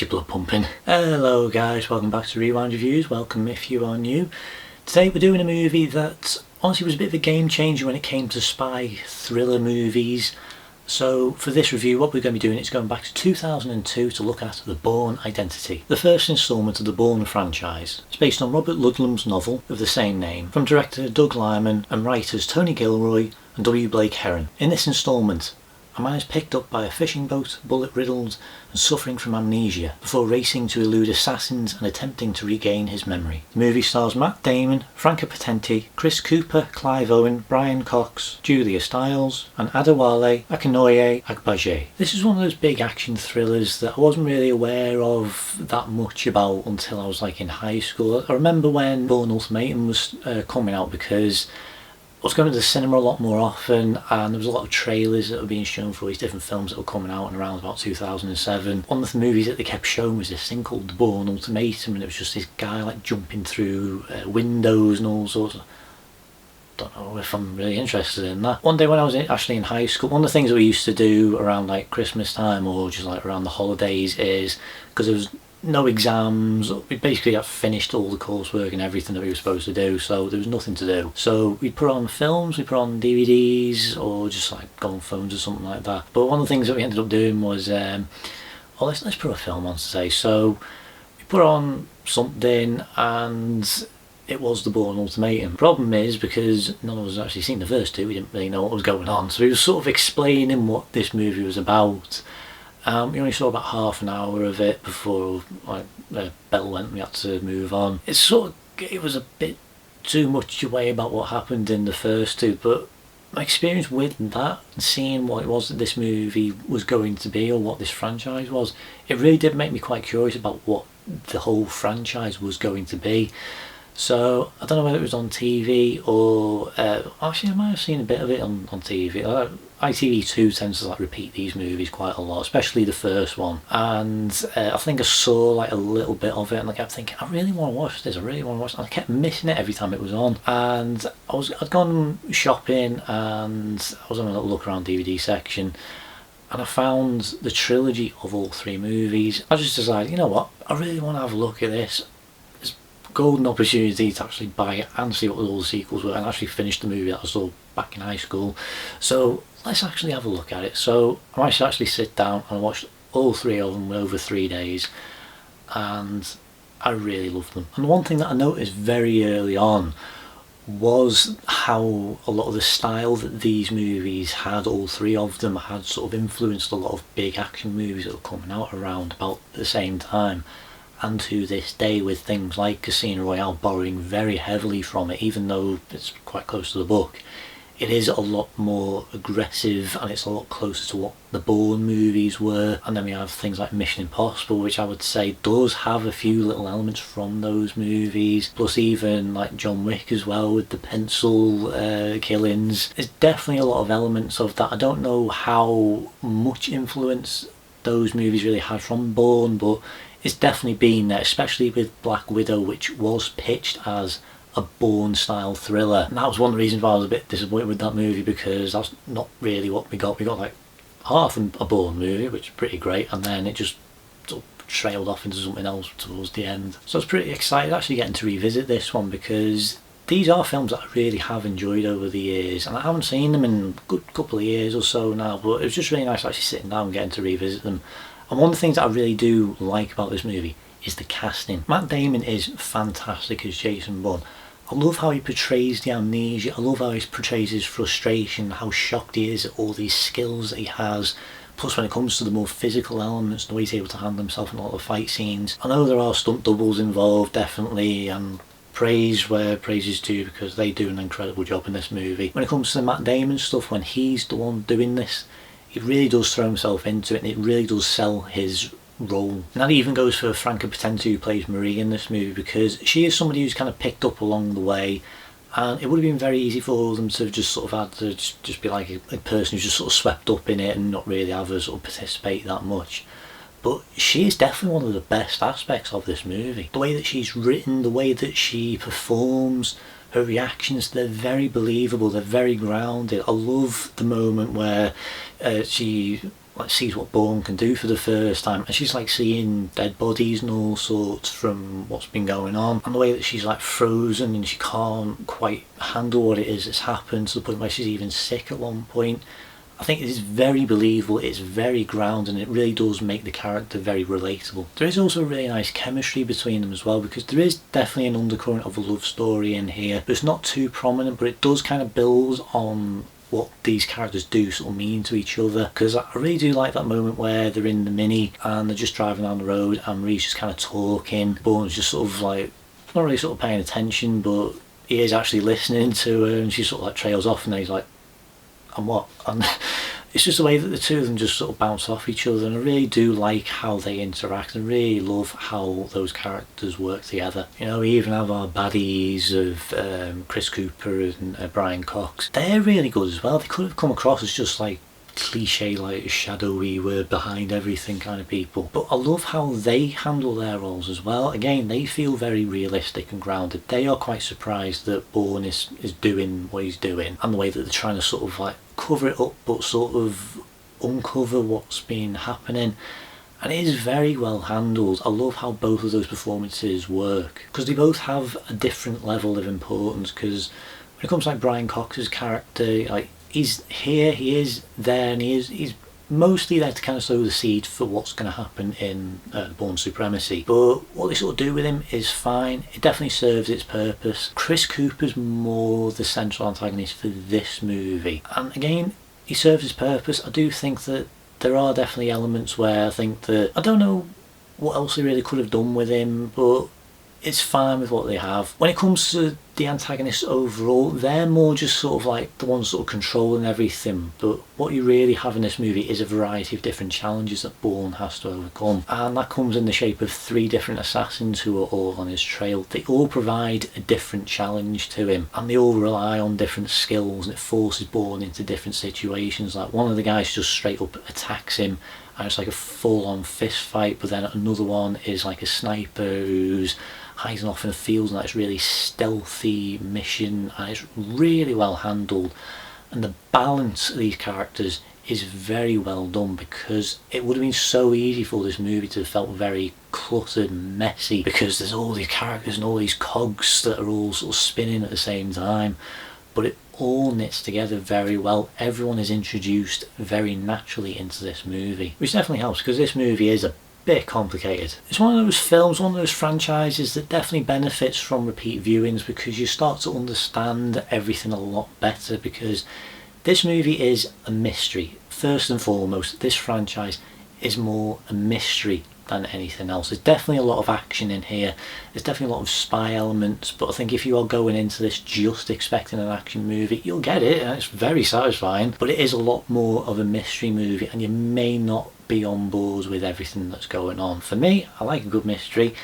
your blood pumping. Hello guys, welcome back to Rewind Reviews, welcome if you are new. Today we're doing a movie that honestly was a bit of a game changer when it came to spy thriller movies. So for this review what we're going to be doing is going back to 2002 to look at The Bourne Identity, the first instalment of the Bourne franchise. It's based on Robert Ludlum's novel of the same name, from director Doug Liman and writers Tony Gilroy and W. Blake Herron. In this instalment, a man is picked up by a fishing boat, bullet-riddled and suffering from amnesia, before racing to elude assassins and attempting to regain his memory. The movie stars Matt Damon, Franca Potente, Chris Cooper, Clive Owen, Brian Cox, Julia Stiles and Adewale Akinnuoye Agbaje. This is one of those big action thrillers that I wasn't really aware of that much about until I was in high school. I remember when Bourne Ultimatum was coming out, because I was going to the cinema a lot more often, and there was a lot of trailers that were being shown for all these different films that were coming out in around about 2007. One of the movies that they kept showing was this thing called Bourne Ultimatum, and it was just this guy jumping through windows and all sorts of... Don't know if I'm really interested in that. One day when I was actually in high school, one of the things that we used to do around Christmas time or just around the holidays is, because there was no exams, we basically had finished all the coursework and everything that we were supposed to do, so there was nothing to do. So we'd put on films, we'd put on DVDs or just go on phones or something like that. But one of the things that we ended up doing was, let's put a film on today. So we put on something and it was The Bourne Ultimatum. Problem is, because none of us had actually seen the first two, we didn't really know what was going on. So he was sort of explaining what this movie was about. We only saw about half an hour of it before the bell went and we had to move on. It was a bit too much away about what happened in the first two, but my experience with that and seeing what it was that this movie was going to be, or what this franchise was, it really did make me quite curious about what the whole franchise was going to be. So I don't know whether it was on TV or actually I might have seen a bit of it on TV. ITV2 tends to repeat these movies quite a lot, especially the first one, and I think I saw a little bit of it and I kept thinking, I really want to watch this, I really want to watch it, and I kept missing it every time it was on. And I'd gone shopping and I was having a little look around DVD section and I found the trilogy of all three movies. I just decided, you know what, I really want to have a look at this. Golden opportunity to actually buy it and see what all the sequels were and actually finish the movie that I saw back in high school. So let's actually have a look at it. So I managed to actually sit down and I watched all three of them over 3 days, and I really loved them. And one thing that I noticed very early on was how a lot of the style that these movies had, all three of them, had sort of influenced a lot of big action movies that were coming out around about the same time. And to this day, with things like Casino Royale borrowing very heavily from it, even though it's quite close to the book, it is a lot more aggressive and it's a lot closer to what the Bourne movies were. And then we have things like Mission Impossible, which I would say does have a few little elements from those movies, plus even John Wick as well, with the pencil killings. There's definitely a lot of elements of that. I don't know how much influence those movies really had from Bourne, but it's definitely been there, especially with Black Widow, which was pitched as a Bourne style thriller. And that was one of the reasons why I was a bit disappointed with that movie, because that's not really what we got. We got half a Bourne movie, which is pretty great, and then it just sort of trailed off into something else towards the end. So I was pretty excited actually getting to revisit this one, because these are films that I really have enjoyed over the years, and I haven't seen them in a good couple of years or so now, but it was just really nice actually sitting down and getting to revisit them. And one of the things that I really do like about this movie is the casting. Matt Damon is fantastic as Jason Bourne. I love how he portrays the amnesia, I love how he portrays his frustration, how shocked he is at all these skills that he has. Plus when it comes to the more physical elements, the way he's able to handle himself in a lot of fight scenes. I know there are stunt doubles involved, definitely, and praise where praise is due, because they do an incredible job in this movie. When it comes to the Matt Damon stuff, when he's the one doing this, he really does throw himself into it and it really does sell his role. And that even goes for Franca Potente, who plays Marie in this movie, because she is somebody who's kind of picked up along the way, and it would have been very easy for them to just sort of had to just be a person who's just sort of swept up in it and not really have her sort of participate that much. But she is definitely one of the best aspects of this movie. The way that she's written, the way that she performs, her reactions, they're very believable, they're very grounded. I love the moment where she like sees what Bourne can do for the first time, and she's like seeing dead bodies and all sorts from what's been going on, and the way that she's like frozen and she can't quite handle what it is that's happened, to the point where she's even sick at one point. I think it is very believable, it's very grounded, and it really does make the character very relatable. There is also a really nice chemistry between them as well, because there is definitely an undercurrent of a love story in here, but it's not too prominent, but it does kind of build on what these characters do sort of mean to each other. Because I really do like that moment where they're in the Mini and they're just driving down the road and Marie's just kind of talking, Bourne's just sort of like not really sort of paying attention, but he is actually listening to her, and she sort of like trails off, and then he's like, and what? And it's just the way that the two of them just sort of bounce off each other, and I really do like how they interact, and really love how those characters work together. You know, we even have our baddies of Chris Cooper and Brian Cox. They're really good as well. They could have come across as just like cliche, like shadowy, we're behind everything kind of people, but I love how they handle their roles as well. Again, they feel very realistic and grounded. They are quite surprised that Bourne is doing what he's doing, and the way that they're trying to sort of like cover it up but sort of uncover what's been happening, and it is very well handled. I love how both of those performances work, because they both have a different level of importance. Because when it comes to like Brian Cox's character, like he's here, he is there, and he's mostly there to kind of sow the seed for what's going to happen in Bourne Supremacy. But what they sort of do with him is fine. It definitely serves its purpose. Chris Cooper's more the central antagonist for this movie, and again, he serves his purpose. I do think that there are definitely elements where I think that I don't know what else they really could have done with him, but it's fine with what they have. When it comes to the antagonists overall, they're more just sort of like the ones sort of controlling everything, but what you really have in this movie is a variety of different challenges that Bourne has to overcome, and that comes in the shape of 3 different assassins who are all on his trail. They all provide a different challenge to him, and they all rely on different skills, and it forces Bourne into different situations. Like one of the guys just straight up attacks him and it's like a full-on fist fight, but then another one is like a sniper who's hiding off in the fields, and that's really stealthy mission, and it's really well handled. And the balance of these characters is very well done, because it would have been so easy for this movie to have felt very cluttered and messy, because there's all these characters and all these cogs that are all sort of spinning at the same time, but it all knits together very well. Everyone is introduced very naturally into this movie, which definitely helps, because this movie is a bit complicated. It's one of those films, one of those franchises that definitely benefits from repeat viewings, because you start to understand everything a lot better, because this movie is a mystery. First and foremost, this franchise is more a mystery than anything else. There's definitely a lot of action in here, there's definitely a lot of spy elements, but I think if you are going into this just expecting an action movie, you'll get it, and it's very satisfying, but it is a lot more of a mystery movie, and you may not be on board with everything that's going on. For me, I like a good mystery.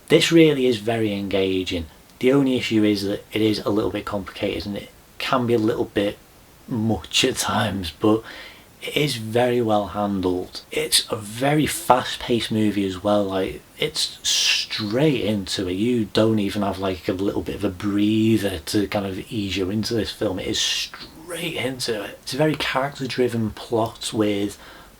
This really is very engaging. The only issue is that it is a little bit complicated, and it can be a little bit much at times, but it is very well handled. It's a very fast-paced movie as well. Like, it's straight into it. You don't even have like a little bit of a breather to kind of ease you into this film. It is straight into it. It's a very character-driven plot, with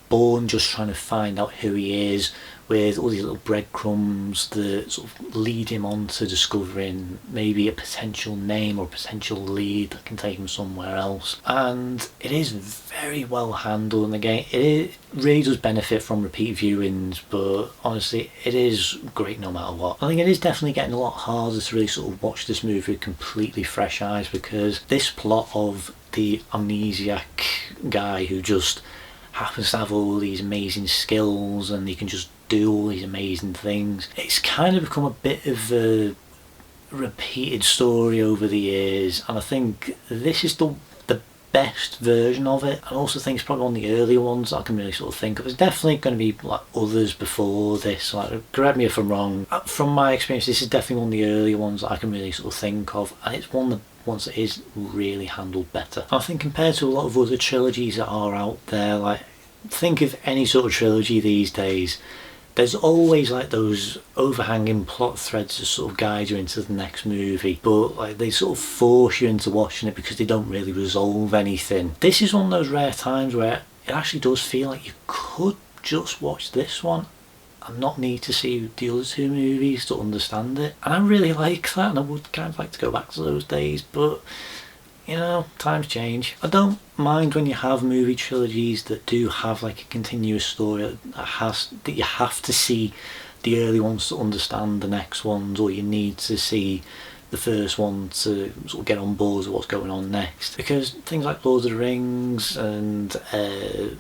Bourne just trying to find out who he is, with all these little breadcrumbs that sort of lead him on to discovering maybe a potential name or a potential lead that can take him somewhere else. And it is very well handled, and again, it really does benefit from repeat viewings, but honestly, it is great no matter what. I think it is definitely getting a lot harder to really sort of watch this movie with completely fresh eyes, because this plot of the amnesiac guy who just happens to have all these amazing skills and he can just do all these amazing things, it's kind of become a bit of a repeated story over the years, and I think this is the best version of it. I also think it's probably one of the earlier ones I can really sort of think of. There's definitely going to be like others before this, like, correct me if I'm wrong. From my experience, this is definitely one of the earlier ones that I can really sort of think of, and it's one of the ones that is really handled better. I think compared to a lot of other trilogies that are out there, like, think of any sort of trilogy these days, there's always like those overhanging plot threads to sort of guide you into the next movie, but like they sort of force you into watching it because they don't really resolve anything. This is one of those rare times where it actually does feel like you could just watch this one and not need to see the other two movies to understand it. And I really like that, and I would kind of like to go back to those days, but you know, times change. I don't mind when you have movie trilogies that do have like a continuous story that you have to see the early ones to understand the next ones, or you need to see the first one to sort of get on board with what's going on next. Because things like Lord of the Rings and a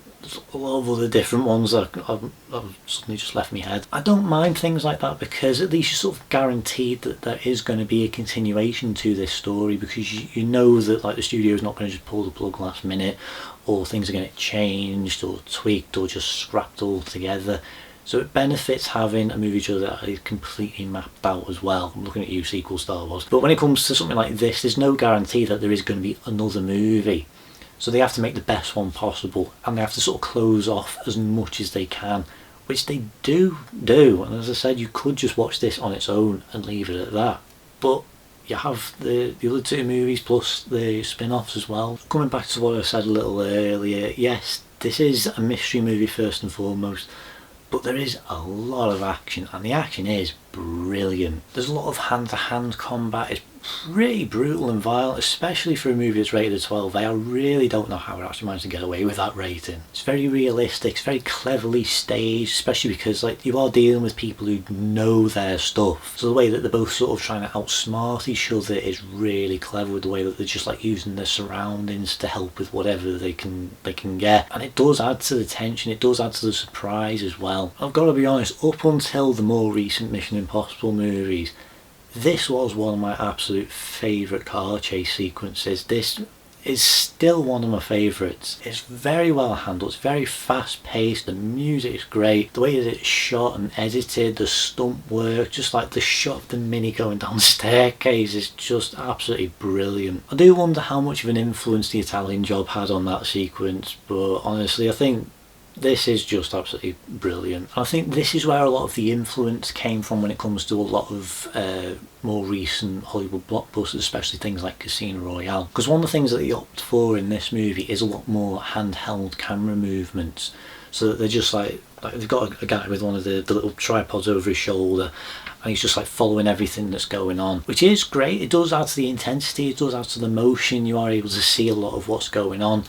lot of other different ones that have suddenly just left my head. I don't mind things like that because at least you're sort of guaranteed that there is going to be a continuation to this story, because you know that like the studio is not going to just pull the plug last minute, or things are going to get changed or tweaked or just scrapped altogether. So it benefits having a movie trailer that is completely mapped out as well. I'm looking at you, sequel Star Wars. But when it comes to something like this, there's no guarantee that there is going to be another movie. So they have to make the best one possible, and they have to sort of close off as much as they can, which they do. And as I said, you could just watch this on its own and leave it at that. But you have the other two movies plus the spin-offs as well. Coming back to what I said a little earlier, yes, this is a mystery movie first and foremost, but there is a lot of action, and the action is brilliant. There's a lot of hand-to-hand combat. It's pretty brutal and violent, especially for a movie that's rated at 12A. I really don't know how it actually managed to get away with that rating. It's very realistic, it's very cleverly staged, especially because like you are dealing with people who know their stuff. So the way that they're both sort of trying to outsmart each other is really clever, with the way that they're just like using their surroundings to help with whatever they can get. And it does add to the tension, it does add to the surprise as well. I've got to be honest, up until the more recent Mission Impossible movies, this was one of my absolute favourite car chase sequences. This is still one of my favourites. It's very well handled, it's very fast paced, the music is great, the way that it's shot and edited, the stunt work, just like the shot of the Mini going down the staircase is just absolutely brilliant. I do wonder how much of an influence the Italian Job had on that sequence, but honestly I think this is just absolutely brilliant. I think this is where a lot of the influence came from when it comes to a lot of more recent Hollywood blockbusters, especially things like Casino Royale. Because one of the things that they opt for in this movie is a lot more handheld camera movements. So that they're just like they've got a guy with one of the little tripods over his shoulder, and he's just like following everything that's going on, which is great. It does add to the intensity, it does add to the motion, you are able to see a lot of what's going on,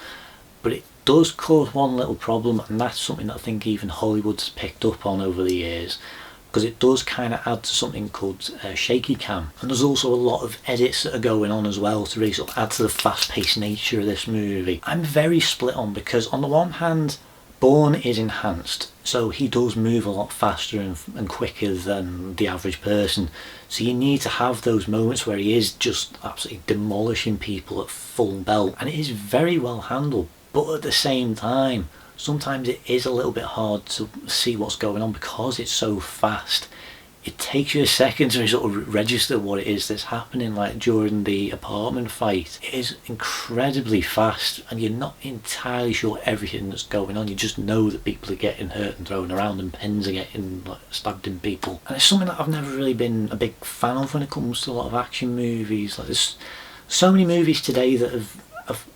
but it does cause one little problem, and that's something that I think even Hollywood's picked up on over the years, because it does kind of add to something called shaky cam. And there's also a lot of edits that are going on as well to really sort of add to the fast-paced nature of this movie. I'm very split on, because on the one hand Bourne is enhanced, so he does move a lot faster and quicker than the average person, so you need to have those moments where he is just absolutely demolishing people at full belt, and it is very well handled. But at the same time, sometimes it is a little bit hard to see what's going on because it's so fast. It takes you a second to sort of register what it is that's happening, like during the apartment fight. It is incredibly fast and you're not entirely sure everything that's going on. You just know that people are getting hurt and thrown around and pens are getting like, stabbed in people. And it's something that I've never really been a big fan of when it comes to a lot of action movies. Like there's so many movies today that have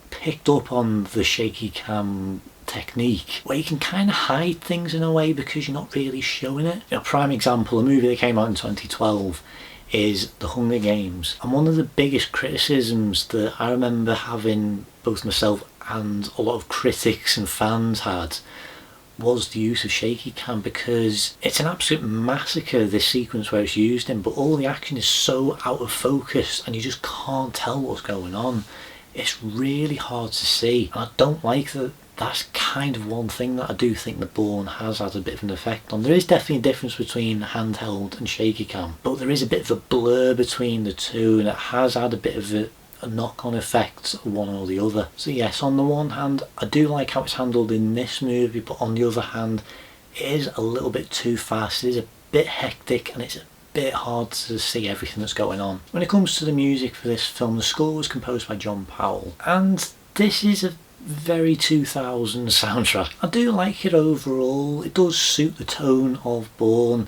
picked up on the shaky cam technique, where you can kind of hide things in a way because you're not really showing it. A prime example, a movie that came out in 2012 is The Hunger Games, and one of the biggest criticisms that I remember having, both myself and a lot of critics and fans had, was the use of shaky cam, because it's an absolute massacre, this sequence where it's used in, but all the action is so out of focus and you just can't tell what's going on. It's really hard to see, and I don't like that. That's kind of one thing that I do think the Bourne has had a bit of an effect on. There is definitely a difference between handheld and shaky cam, but there is a bit of a blur between the two, and it has had a bit of a knock-on effect one or the other. So yes, on the one hand I do like how it's handled in this movie, but on the other hand it is a little bit too fast. It is a bit hectic and it's a bit hard to see everything that's going on. When it comes to the music for this film, the score was composed by John Powell, and this is a very 2000 soundtrack. I do like it overall. It does suit the tone of Bourne.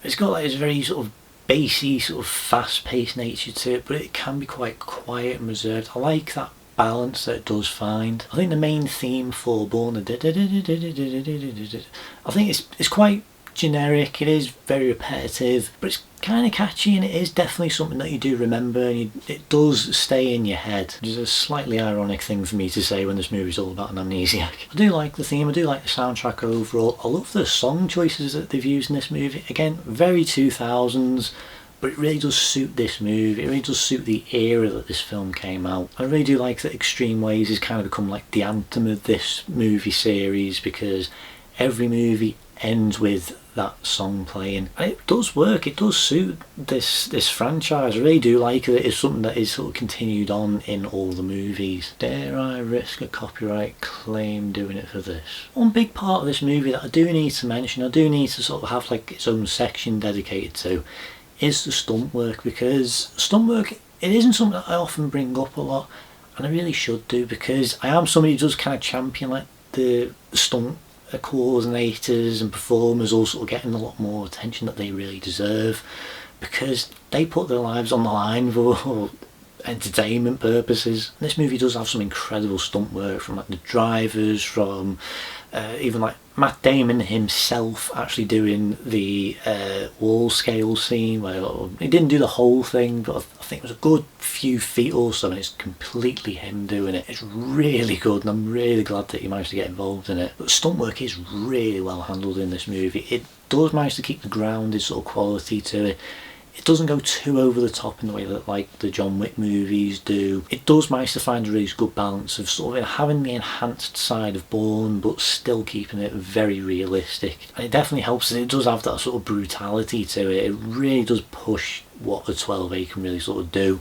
It's got like this very sort of bassy, sort of fast-paced nature to it, but it can be quite quiet and reserved. I like that balance that it does find. I think the main theme for Bourne Identity, I think it's quite generic, it is very repetitive, but it's kind of catchy, and it is definitely something that you do remember, and it does stay in your head, which is a slightly ironic thing for me to say when this movie's all about an amnesiac. I do like the theme, I do like the soundtrack overall. I love the song choices that they've used in this movie. Again, very 2000s, but it really does suit this movie, it really does suit the era that this film came out. I really do like that Extreme Ways has kind of become like the anthem of this movie series, because every movie ends with that song playing, and it does work, it does suit this franchise. I really do like it. It's something that is sort of continued on in all the movies. Dare I risk a copyright claim doing it for this? One big part of this movie that I do need to mention, I do need to sort of have like its own section dedicated to, is the stunt work, because stunt work, it isn't something that I often bring up a lot, and I really should do, because I am somebody who does kind of champion like the stunt coordinators and performers all sort of getting a lot more attention that they really deserve, because they put their lives on the line for entertainment purposes. And this movie does have some incredible stunt work from like the drivers, from even like Matt Damon himself actually doing the wall scale scene, where he didn't do the whole thing, but I think it was a good few feet or so, and it's completely him doing it. It's really good, and I'm really glad that he managed to get involved in it. But stunt work is really well handled in this movie. It does manage to keep the grounded sort of quality to it. It doesn't go too over the top in the way that like the John Wick movies do. It does manage to find a really good balance of sort of having the enhanced side of Bourne, but still keeping it very realistic. And it definitely helps that it does have that sort of brutality to it. It really does push what the 12A can really sort of do,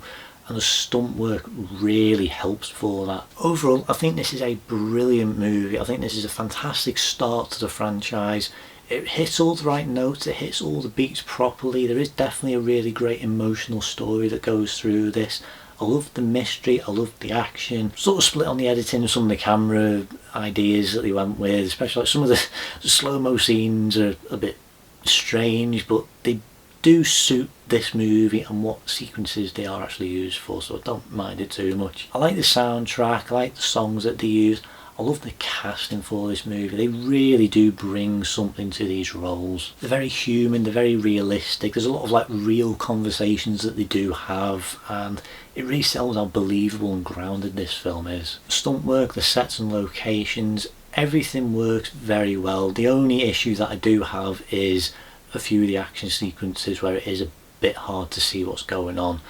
and the stunt work really helps for that. Overall, I think this is a brilliant movie. I think this is a fantastic start to the franchise. It hits all the right notes, it hits all the beats properly. There is definitely a really great emotional story that goes through this. I love the mystery, I love the action. Sort of split on the editing and some of the camera ideas that they went with, especially like some of the slow-mo scenes are a bit strange, but they do suit this movie and what sequences they are actually used for, so I don't mind it too much. I like the soundtrack, I like the songs that they use. I love the casting for this movie. They really do bring something to these roles. They're very human, they're very realistic. There's a lot of like real conversations that they do have, and it really sells how believable and grounded this film is. The stunt work, the sets and locations, everything works very well. The only issue that I do have is a few of the action sequences where it is a bit hard to see what's going on,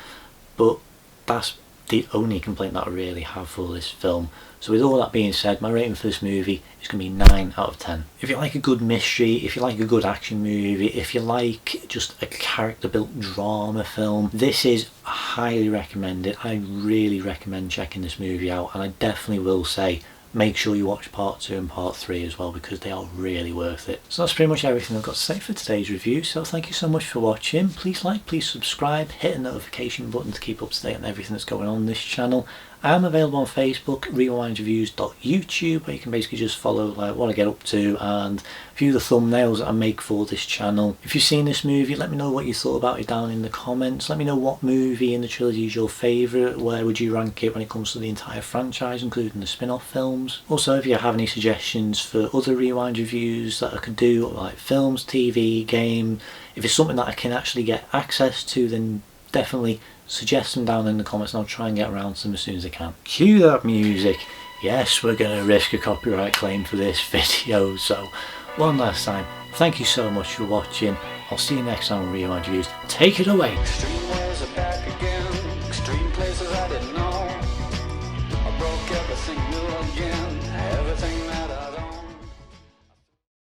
but that's the only complaint that I really have for this film. So with all that being said, my rating for this movie is going to be 9 out of 10. If you like a good mystery, if you like a good action movie, if you like just a character built drama film, this is highly recommended. I really recommend checking this movie out, and I definitely will say make sure you watch part 2 and part 3 as well, because they are really worth it. So that's pretty much everything I've got to say for today's review, so thank you so much for watching. Please like, please subscribe, hit the notification button to keep up to date on everything that's going on this channel. I am available on Facebook, rewindreviews.youtube, where you can basically just follow like what I get up to and view the thumbnails that I make for this channel. If you've seen this movie, let me know what you thought about it down in the comments. Let me know what movie in the trilogy is your favourite. Where would you rank it when it comes to the entire franchise, including the spin-off films? Also, if you have any suggestions for other Rewind reviews that I could do, like films, TV, game, if it's something that I can actually get access to, then definitely suggest them down in the comments, and I'll try and get around to them as soon as I can. Cue that music. Yes, we're going to risk a copyright claim for this video, so one last time, thank you so much for watching. I'll see you next time on Rewind Reviews. Take it away.